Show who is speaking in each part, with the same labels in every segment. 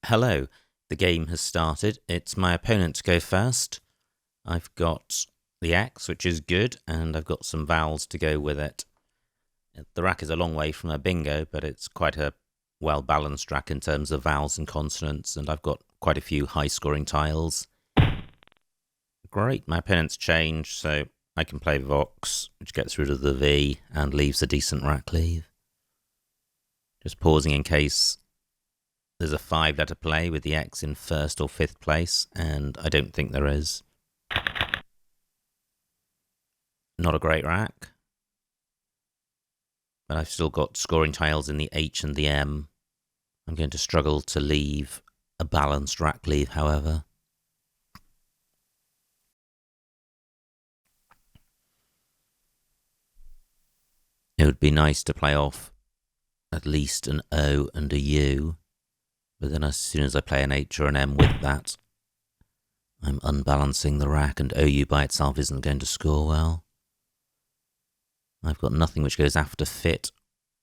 Speaker 1: Hello, the game has started. It's my opponent to go first. I've got the X, which is good, and I've got some vowels to go with it. The rack is a long way from a bingo, but it's quite a well-balanced rack in terms of vowels and consonants, and I've got quite a few high-scoring tiles. Great, my opponent's changed, so I can play Vox, which gets rid of the V and leaves a decent rack leave. Just pausing in case there's a 5-letter play with the X in 1st or 5th place, and I don't think there is. Not a great rack, but I've still got scoring tiles in the H and the M. I'm going to struggle to leave a balanced rack leave, however. It would be nice to play off at least an O and a U, but then as soon as I play an H or an M with that, I'm unbalancing the rack, and OU by itself isn't going to score well. I've got nothing which goes after fit,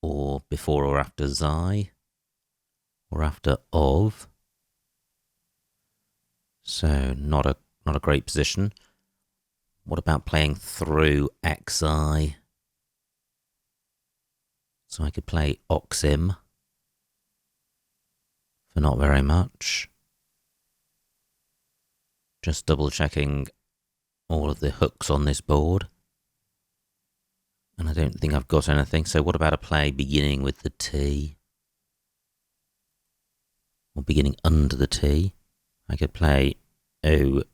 Speaker 1: or before or after Xi, or after of. So not a great position. What about playing through XI? So I could play Oxim for not very much. Just double checking all of the hooks on this board. And I don't think I've got anything. So what about a play beginning with the T? Or beginning under the T? I could play OU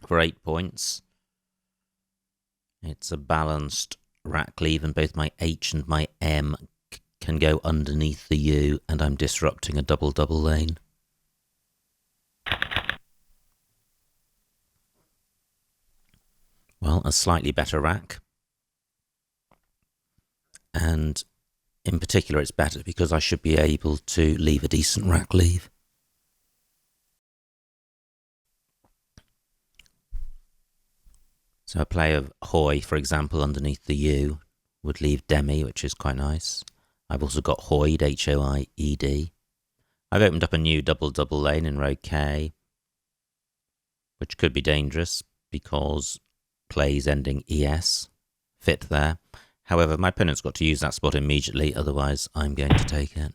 Speaker 1: for 8 points. It's a balanced rack leave, and both my H and my M can go underneath the U, and I'm disrupting a double-double lane. Well, a slightly better rack. And in particular, it's better because I should be able to leave a decent rack leave. So a play of Hoy, for example, underneath the U would leave Demi, which is quite nice. I've also got Hoyd, H-O-I-E-D. I've opened up a new double-double lane in row K, which could be dangerous because plays ending ES fit there. However, my opponent's got to use that spot immediately, otherwise I'm going to take it.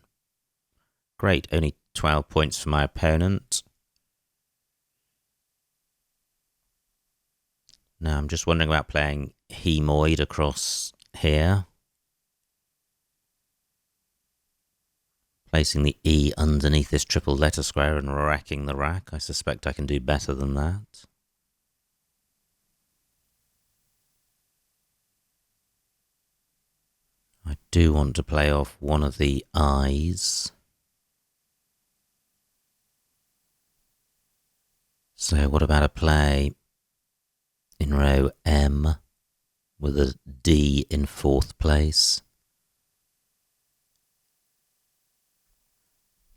Speaker 1: Great, only 12 points for my opponent. Now I'm just wondering about playing Hemoid across here. Placing the E underneath this triple letter square and wrecking the rack. I suspect I can do better than that. I do want to play off one of the I's. So what about a play in row M with a D in 4th place?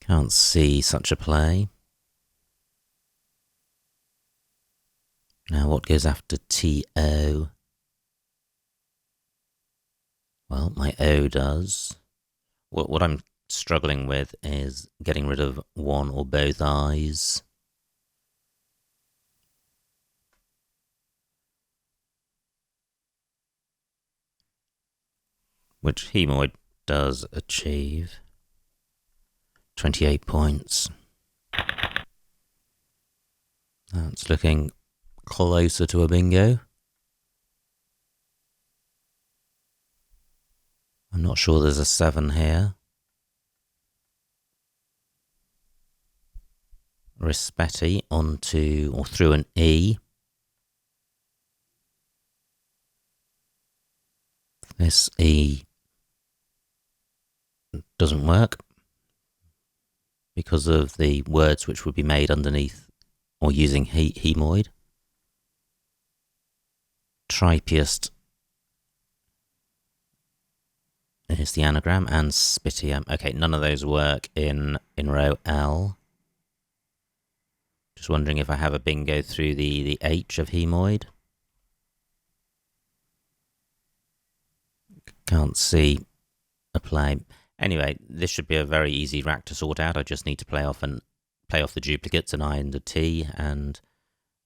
Speaker 1: Can't see such a play. Now what goes after T-O? Well, my O does. What I'm struggling with is getting rid of one or both I's. Which Hemoid does achieve. 28 points. That's looking closer to a bingo. I'm not sure there's a 7 here. Rispetti onto or through an E. This E doesn't work because of the words which would be made underneath or using hemoid. Tripiest is the anagram, and spitium. Okay, none of those work in row L. Just wondering if I have a bingo through the H of hemoid. Can't see a play. Anyway, this should be a very easy rack to sort out. I just need to play off the duplicates, an I and a T, and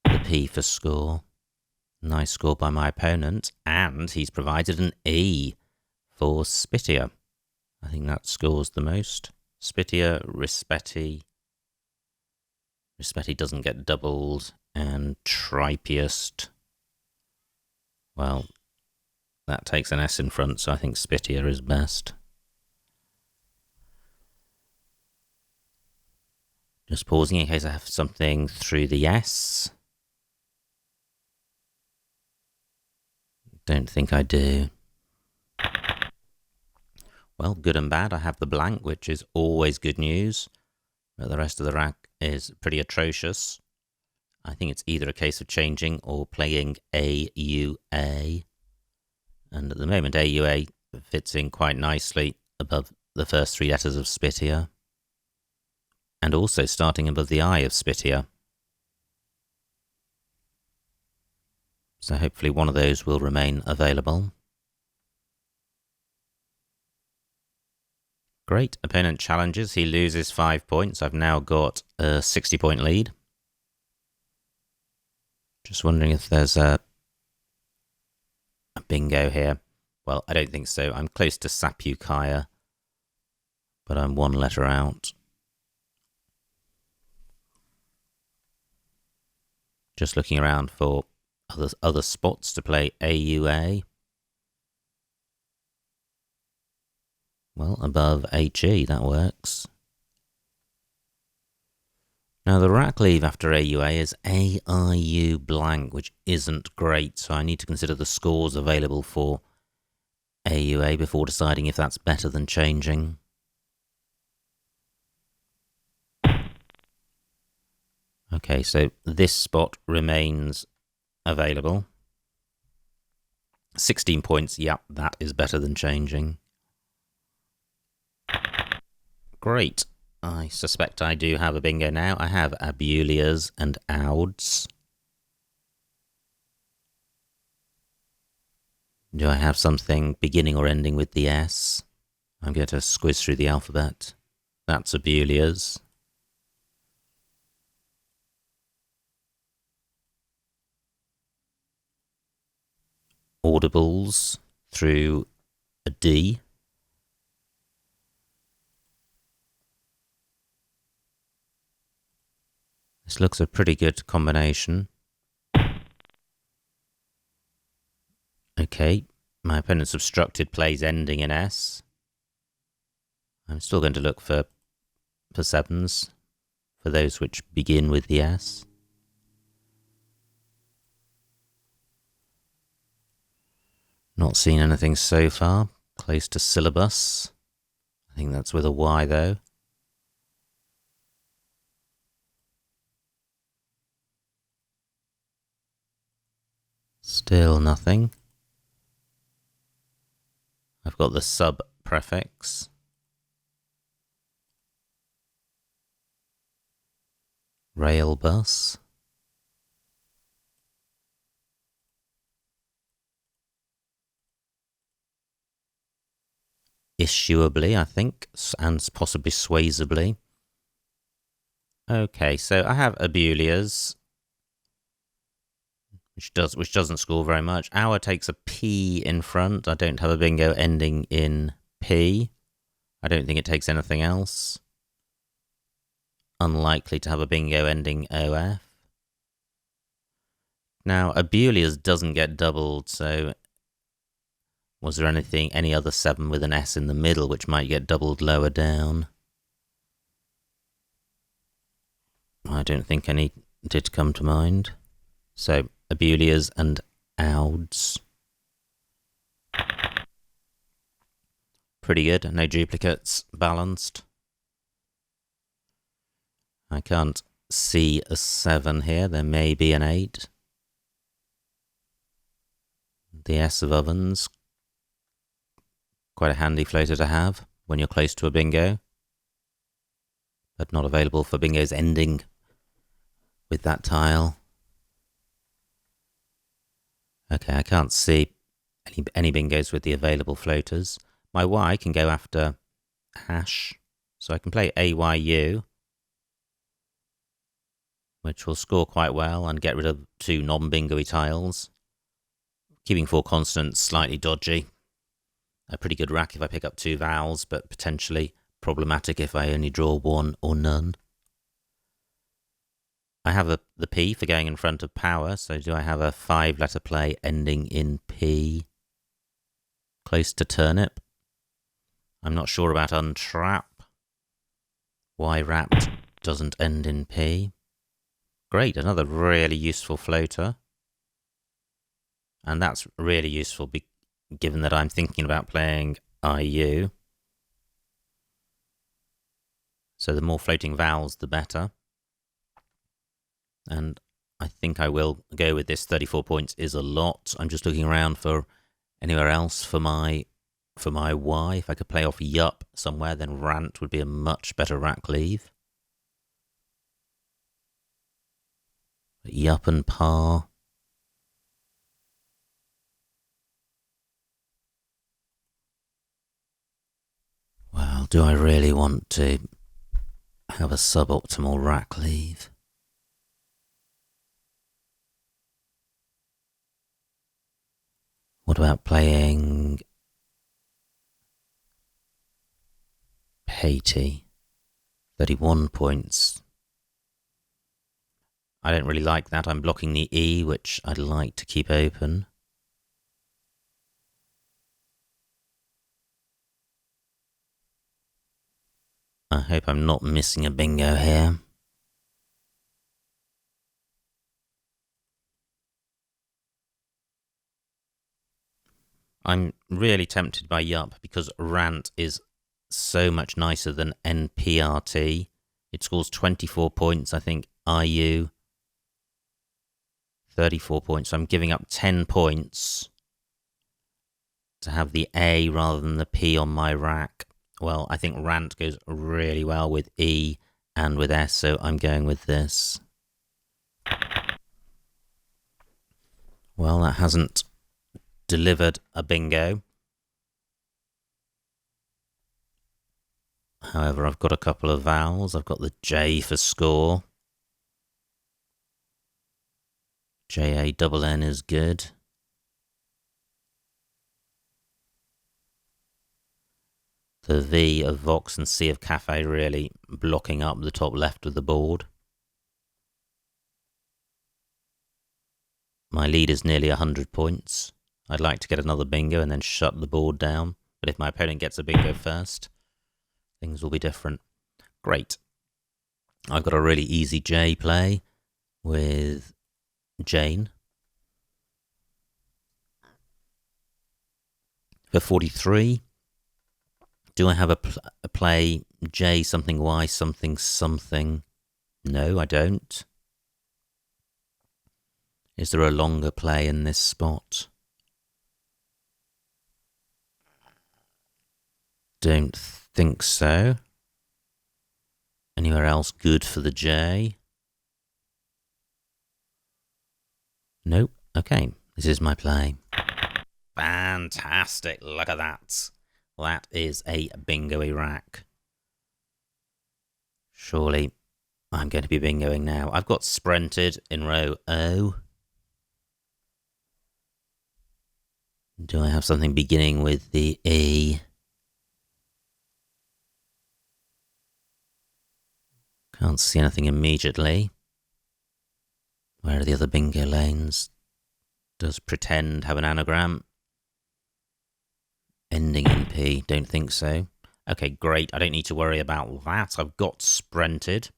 Speaker 1: the P for score. Nice score by my opponent, and he's provided an E for Spitia. I think that scores the most. Spitia, Rispetti. Rispetti doesn't get doubled, and Tripiest. Well, that takes an S in front, so I think Spitia is best. Just pausing in case I have something through the S. Don't think I do. Well, good and bad. I have the blank, which is always good news. But the rest of the rack is pretty atrocious. I think it's either a case of changing or playing AUA. And at the moment, AUA fits in quite nicely above the first three letters of Spitia. And also starting above the I of Spitia. So hopefully one of those will remain available. Great. Opponent challenges. He loses 5 points. I've now got a 60-point lead. Just wondering if there's a bingo here. Well, I don't think so. I'm close to Sapukaya, but I'm one letter out. Just looking around for other spots to play AUA. Well, above HE, that works. Now, the rack leave after AUA is AIU blank, which isn't great, so I need to consider the scores available for AUA before deciding if that's better than changing. Okay, so this spot remains available. 16 points, yep, that is better than changing. Great. I suspect I do have a bingo now. I have Abulias and Auds. Do I have something beginning or ending with the S? I'm going to squiz through the alphabet. That's Abulias. Audibles through a D. This looks a pretty good combination. Okay, my opponent's obstructed plays ending in S. I'm still going to look for sevens, for those which begin with the S. Not seen anything so far. Close to syllabus. I think that's with a Y though. Still nothing. I've got the sub prefix. Rail bus. Issuably, I think, and possibly swayzably. Okay, so I have Abulias, which doesn't score very much. Our takes a P in front. I don't have a bingo ending in P. I don't think it takes anything else. Unlikely to have a bingo ending OF. Now, Abulias doesn't get doubled, so was there any other 7 with an S in the middle which might get doubled lower down? I don't think any did come to mind. So, Abulias and Auds. Pretty good, no duplicates, balanced. I can't see a 7 here, there may be an 8. The S of ovens. Quite a handy floater to have when you're close to a bingo, but not available for bingos ending with that tile. Okay, I can't see any bingos with the available floaters. My Y can go after hash. So I can play AYU, which will score quite well and get rid of 2 non-bingo-y tiles. Keeping 4 consonants slightly dodgy. A pretty good rack if I pick up 2 vowels, but potentially problematic if I only draw 1 or none. I have the P for going in front of power, so do I have a 5-letter play ending in P? Close to turnip. I'm not sure about untrap. Why wrapped doesn't end in P. Great, another really useful floater. And that's really useful given that I'm thinking about playing IU. So the more floating vowels, the better. And I think I will go with this. 34 points is a lot. I'm just looking around for anywhere else for my Y. If I could play off yup somewhere, then rant would be a much better rack leave. Yup and par. Well, do I really want to have a suboptimal rack leave? What about playing Haiti? 31 points. I don't really like that. I'm blocking the E, which I'd like to keep open. I hope I'm not missing a bingo here. I'm really tempted by yup because rant is so much nicer than NPRT. It scores 24 points. I think IU 34 points. So I'm giving up 10 points to have the A rather than the P on my rack. Well, I think rant goes really well with E and with S, so I'm going with this. Well, that hasn't delivered a bingo. However, I've got a couple of vowels. I've got the J for score. JANN is good. The V of Vox and C of Cafe really blocking up the top left of the board. My lead is nearly 100 points. I'd like to get another bingo and then shut the board down. But if my opponent gets a bingo first, things will be different. Great. I've got a really easy J play with Jane. For 43, do I have a play J something Y something something? No, I don't. Is there a longer play in this spot? Don't think so. Anywhere else good for the J? Nope. Okay, this is my play. Fantastic, look at that. That is a bingo-y rack. Surely I'm going to be bingoing now. I've got sprinted in row O. Do I have something beginning with the E? Can't see anything immediately. Where are the other bingo lanes? Does pretend have an anagram? Ending in P, don't think so. Okay, great, I don't need to worry about that. I've got sprinted,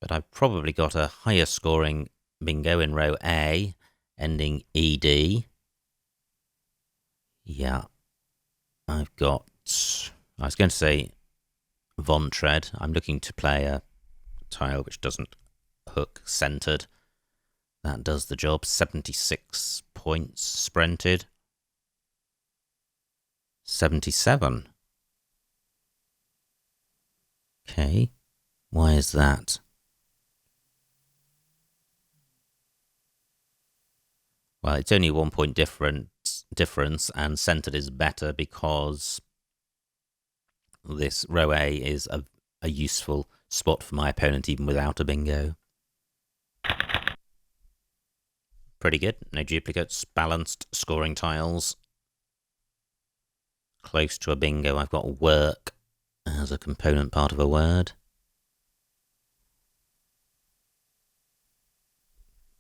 Speaker 1: but I've probably got a higher scoring bingo in row A, ending ED. Yeah, I've got, I was going to say Von Tread. I'm looking to play a tile which doesn't hook centered. That does the job. 76 points sprinted. 77. Okay, why is that? Well, it's only 1 point difference, and centered is better because this row A is a useful spot for my opponent even without a bingo. Pretty good. No duplicates, balanced scoring tiles. Close to a bingo. I've got work as a component part of a word.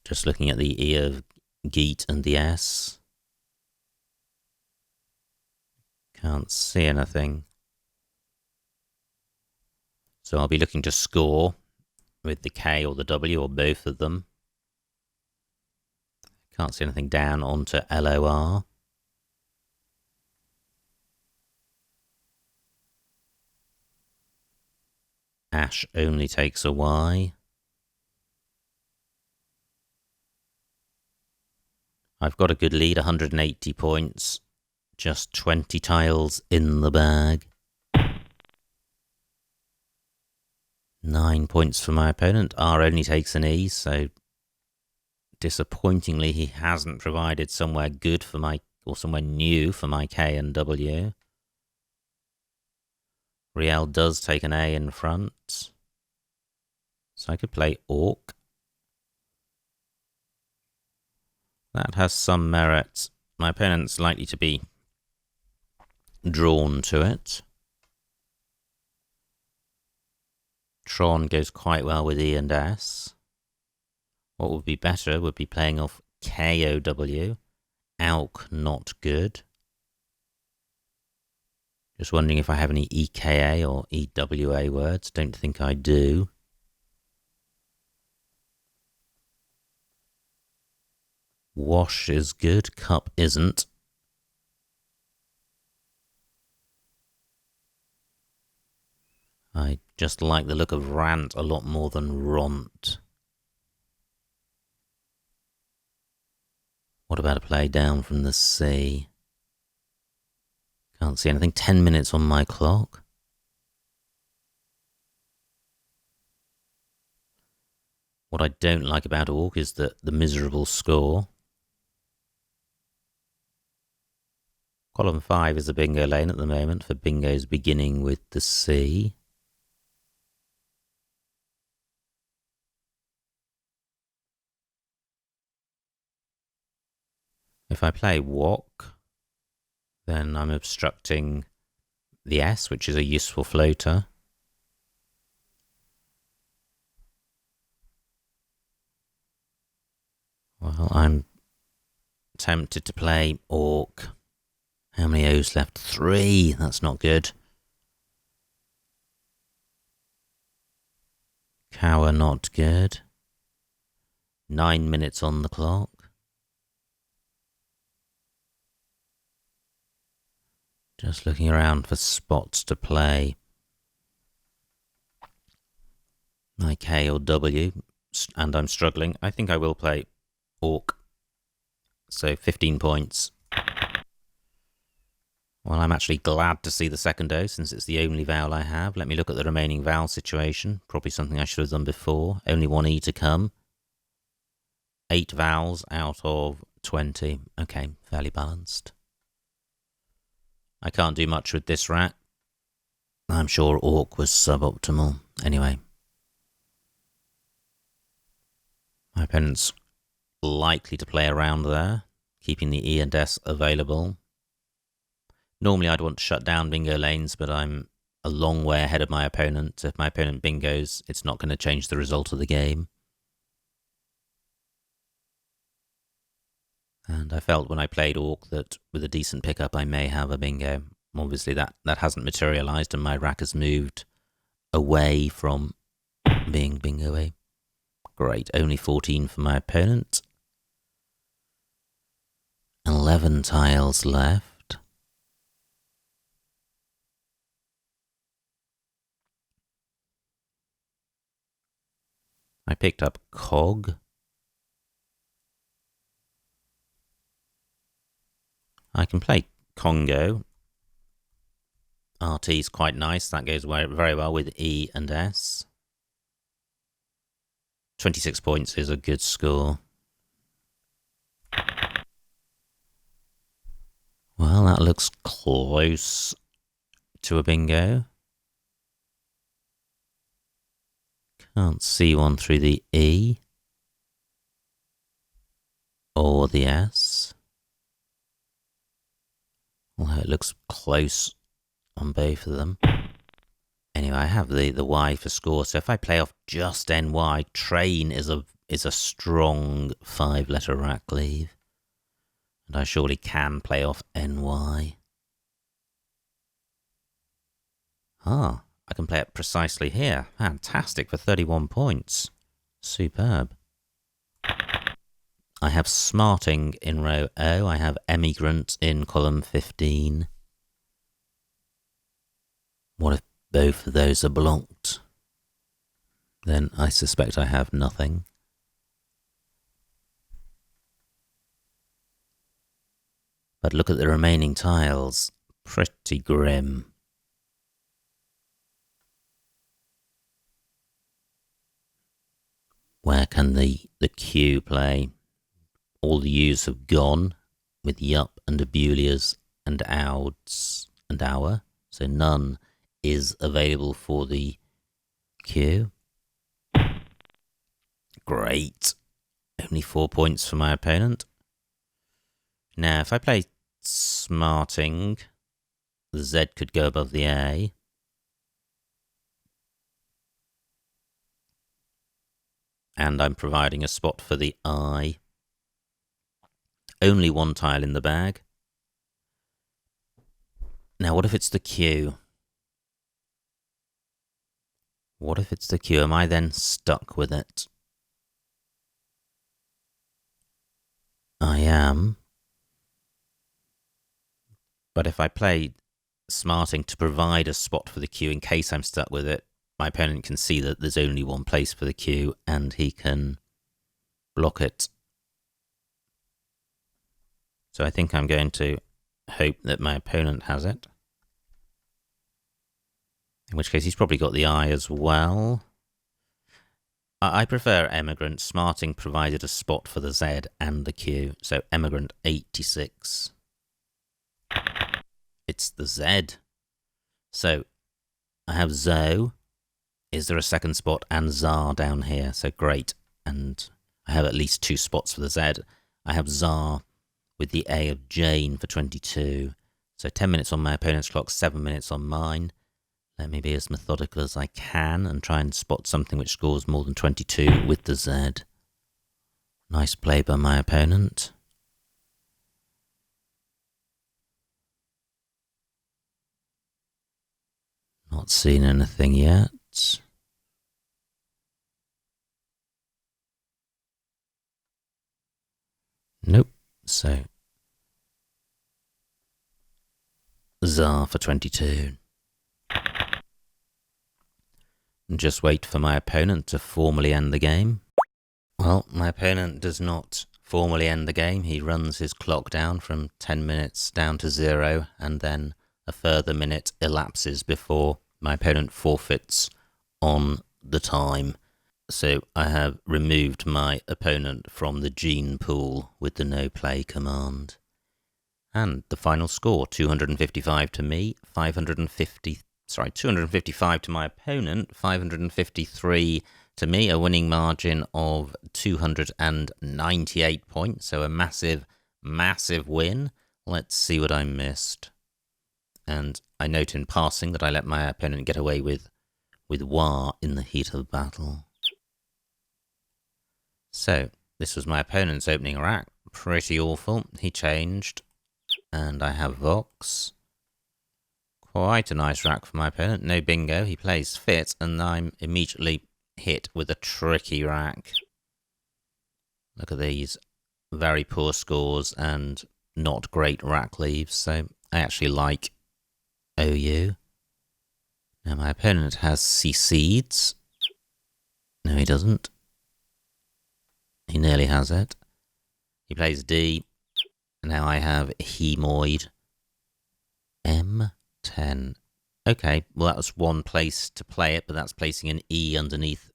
Speaker 1: Just looking at the E of geet and the S. Can't see anything. So I'll be looking to score with the K or the W or both of them. Can't see anything down onto LOR. Ash only takes a Y. I've got a good lead, 180 points. Just 20 tiles in the bag. 9 points for my opponent. R only takes an E, so disappointingly he hasn't provided somewhere good for my, or somewhere new for my K and W. Riel does take an A in front. So I could play Orc. That has some merit. My opponent's likely to be drawn to it. Tron goes quite well with E and S. What would be better would be playing off KOW. ALK, not good. Just wondering if I have any EKA or EWA words. Don't think I do. Wash is good. Cup isn't. I just like the look of rant a lot more than ront. What about a play down from the C? Can't see anything. 10 minutes on my clock. What I don't like about Orc is the miserable score. Column 5 is a bingo lane at the moment for bingos beginning with the C. If I play Wok, then I'm obstructing the S, which is a useful floater. Well, I'm tempted to play Orc. How many O's left? 3. That's not good. Cower, not good. 9 minutes on the clock. Just looking around for spots to play. My K or W, and I'm struggling. I think I will play Orc. So 15 points. Well, I'm actually glad to see the second O, since it's the only vowel I have. Let me look at the remaining vowel situation. Probably something I should have done before. Only one E to come. 8 vowels out of 20. Okay, fairly balanced. I can't do much with this rat. I'm sure Orc was suboptimal. Anyway. My opponent's likely to play around there, keeping the E and S available. Normally I'd want to shut down bingo lanes, but I'm a long way ahead of my opponent. If my opponent bingos, it's not going to change the result of the game. And I felt when I played Orc that with a decent pickup I may have a bingo. Obviously that hasn't materialised and my rack has moved away from being bingo-y. Great, only 14 for my opponent. 11 tiles left. I picked up Cog. I can play Congo. RT is quite nice. That goes very well with E and S. 26 points is a good score. Well, that looks close to a bingo. Can't see one through the E or the S. Although it looks close on both of them. Anyway, I have the Y for score, so if I play off just NY, train is a strong 5-letter rack leave. And I surely can play off NY. Ah, I can play it precisely here. Fantastic for 31 points. Superb. I have smarting in row O. I have emigrant in column 15. What if both of those are blocked? Then I suspect I have nothing. But look at the remaining tiles. Pretty grim. Where can the Q play? All the U's have gone, with yup and abulias and ouds and our, so none is available for the Q. Great. Only 4 points for my opponent. Now, if I play smarting, the Z could go above the A. And I'm providing a spot for the I. Only one tile in the bag. Now, what if it's the Q? What if it's the Q? Am I then stuck with it? I am. But if I play smarting to provide a spot for the Q in case I'm stuck with it, my opponent can see that there's only one place for the Q and he can block it. So I think I'm going to hope that my opponent has it. In which case he's probably got the I as well. I prefer emigrant. Smarting provided a spot for the Z and the Q. So emigrant 86. It's the Z. So I have Zo. Is there a second spot? And Zar down here. So great. And I have at least 2 spots for the Z. I have Zar with the A of Jane for 22. So 10 minutes on my opponent's clock, 7 minutes on mine. Let me be as methodical as I can and try and spot something which scores more than 22 with the Z. Nice play by my opponent. Not seen anything yet. Nope. So Zar for 22. And just wait for my opponent to formally end the game. Well, my opponent does not formally end the game. He runs his clock down from 10 minutes down to 0, and then a further minute elapses before my opponent forfeits on the time. So I have removed my opponent from the gene pool with the no play command. And the final score, 255 to me, 255 to my opponent, 553 to me, a winning margin of 298 points. So a massive, massive win. Let's see what I missed. And I note in passing that I let my opponent get away with War in the heat of battle. So this was my opponent's opening rack. Pretty awful. He changed. And I have Vox. Quite a nice rack for my opponent. No bingo. He plays fit, and I'm immediately hit with a tricky rack. Look at these very poor scores and not great rack leaves. So I actually like OU. Now my opponent has C-Seeds. No, he doesn't. He nearly has it. He plays D. Now I have Hemoid. M10. Okay, well that was one place to play it, but that's placing an E underneath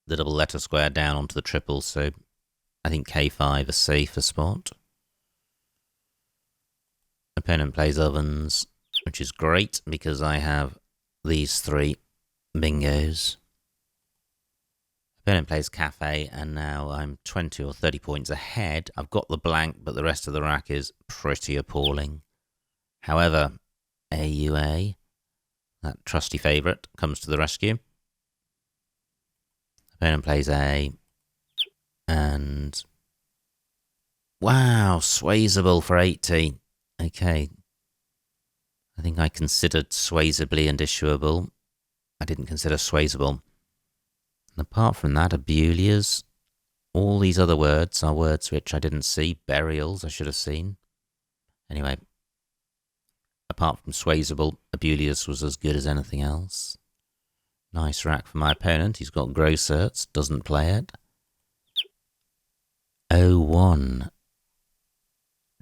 Speaker 1: the double letter square down onto the triple, so I think K5 a safer spot. Opponent plays ovens, which is great because I have these 3 bingos. Opponent plays cafe, and now I'm 20 or 30 points ahead. I've got the blank, but the rest of the rack is pretty appalling. However, AUA, that trusty favourite, comes to the rescue. Opponent plays A, and wow, Swayzable for 80. Okay, I think I considered Swayzably and issuable. I didn't consider Swayzable. And apart from that, Abulias, all these other words are words which I didn't see. Burials I should have seen. Anyway, apart from Swayzable, Abulias was as good as anything else. Nice rack for my opponent. He's got Grosserts, doesn't play it. 0-1.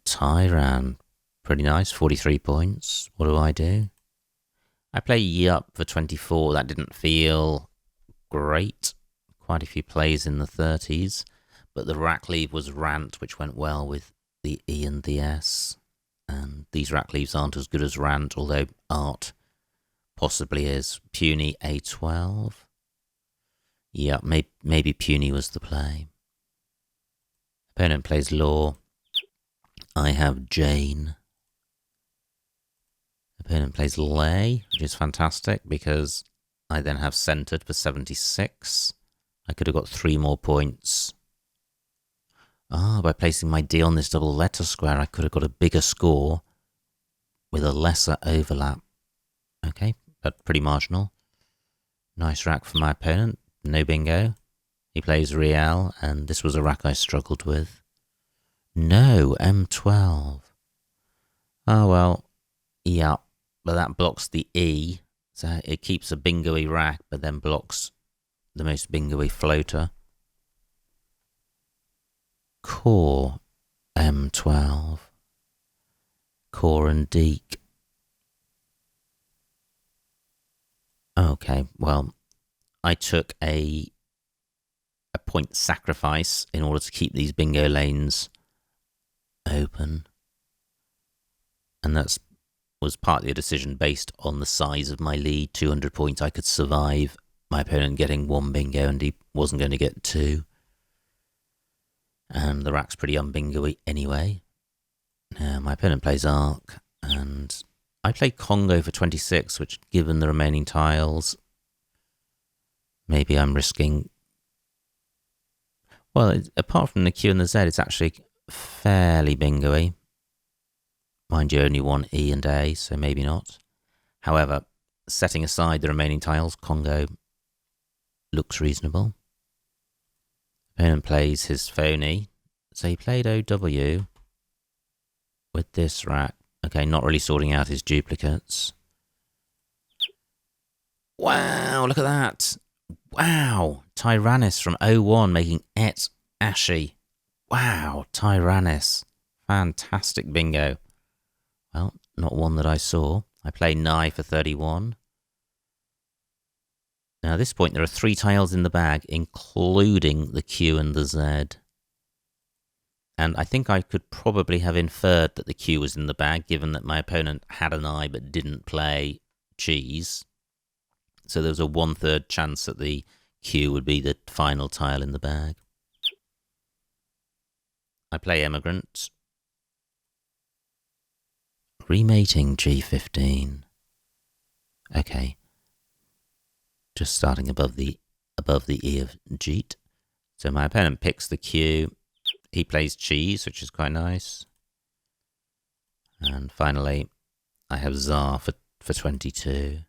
Speaker 1: Tyran. Pretty nice, 43 points. What do? I play Yup for 24. That didn't feel great. Quite a few plays in the 30s. But the rack leave was Rant, which went well with the E and the S. And these rack leaves aren't as good as Rant, although Art possibly is. Puny A12. Yeah, maybe Puny was the play. Opponent plays Law. I have Jane. Opponent plays Lay, which is fantastic because I then have centered for 76. I could have got 3 more points. By placing my D on this double letter square, I could have got a bigger score with a lesser overlap. Okay, but pretty marginal. Nice rack for my opponent. No bingo. He plays Real, and this was a rack I struggled with. No, M12. Oh, well, yeah, but that blocks the E, so it keeps a bingo-y rack, but then blocks the most bingo-y floater. Core, M12. Core and Deke. Okay, well, I took a point sacrifice in order to keep these bingo lanes open. And that was partly a decision based on the size of my lead. 200 points, I could survive my opponent getting 1 bingo, and he wasn't going to get 2. And the rack's pretty unbingo-y anyway. Now, my opponent plays Arc, and I play Congo for 26, which, given the remaining tiles, maybe I'm risking... Well, apart from the Q and the Z, it's actually fairly bingo-y. Mind you, only one E and A, so maybe not. However, setting aside the remaining tiles, Congo looks reasonable. Opponent plays his phony. So he played OW with this rack. Okay, not really sorting out his duplicates. Wow, look at that. Wow, Tyrannus from 01 making Et Ashy. Wow, Tyrannus. Fantastic bingo. Well, not one that I saw. I play Nye for 31. Now, at this point, there are 3 tiles in the bag, including the Q and the Z. And I think I could probably have inferred that the Q was in the bag, given that my opponent had an I but didn't play cheese. So there was a 1/3 chance that the Q would be the final tile in the bag. I play Immigrant. Remating G15. Okay. Just starting above the E of Jeet. So my opponent picks the Q. He plays cheese, which is quite nice. And finally, I have Tsar for 22.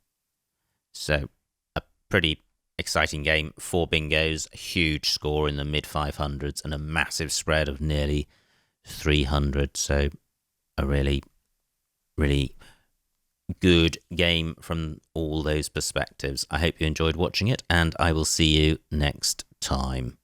Speaker 1: So, a pretty exciting game. 4 bingos, a huge score in the mid-500s, and a massive spread of nearly 300. So, a really, really good game from all those perspectives. I hope you enjoyed watching it, and I will see you next time.